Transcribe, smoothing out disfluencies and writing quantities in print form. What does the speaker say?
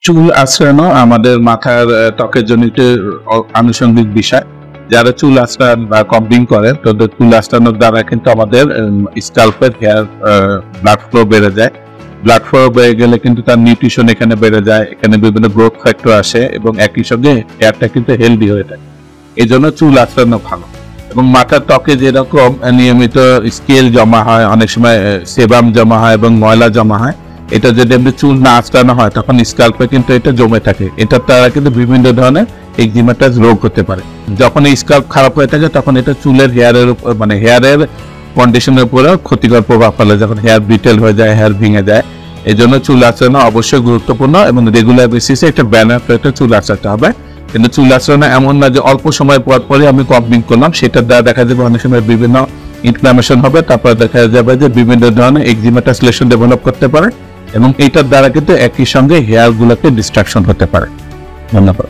চুল আঁচড়ানো আমাদের মাথার ত্বকের জন্য একটি আনুষঙ্গিক বিষয়। যারা চুল আঁচড়ান বা কম্বিং করে তাদের চুল আঁচড়ানোর দ্বারা কিন্তু আমাদের স্ক্যাল্পের হেয়ার ব্লাড ফ্লো বেড়ে যায়। ব্লাড ফ্লো বেড়ে গেলে কিন্তু তার নিউট্রিশন এখানে বেড়ে যায়, এখানে বিভিন্ন গ্রোথ ফ্যাক্টর আসে এবং একই সঙ্গে হেয়ারটা কিন্তু হেলদি হয়ে থাকে। এই জন্য চুল আঁচড়ানো ভালো। এবং মাথার ত্বকে যেরকম নিয়মিত স্কেল জমা হয়, অনেক সময় সেবাম জমা হয় এবং ময়লা জমা হয়, এটা যদি এমনি চুল না আঁচড়ানো হয় তখন স্ক্যাল্পে কিন্তু এটা জমে থাকে। এটার দ্বারা কিন্তু বিভিন্ন ধরনের এক্সিমাটাস রোগ হতে পারে। যখন এই স্ক্যাল্প খারাপ হয়ে থাকে তখন এটা চুলের হেয়ারের মানে হেয়ারের কন্ডিশনের উপরে ক্ষতিকর প্রভাব ফেলে, যখন হেয়ার ব্রিটেল হয়ে যায়, হেয়ার ভেঙে যায়। এই জন্য চুল আঁচড়ানো অবশ্যই গুরুত্বপূর্ণ এবং রেগুলার বেসিসে একটা ব্যানার একটা চুল আঁচড়াতে হবে। কিন্তু চুল আঁচড়ানো এমন না যে অল্প সময় পর পরে আমি কম্বিং করলাম, সেটার দ্বারা দেখা যাবে অনেক সময় বিভিন্ন ইনফ্লামেশন হবে, তারপর দেখা যাবে যে বিভিন্ন ধরনের এক্সিমাটাস লেশন ডেভেলপ করতে পারে এবং এইটার দ্বারা কিন্তু একই সঙ্গে হেয়ার গুলোকে ডিস্ট্রাকশন হতে পারে। ধন্যবাদ।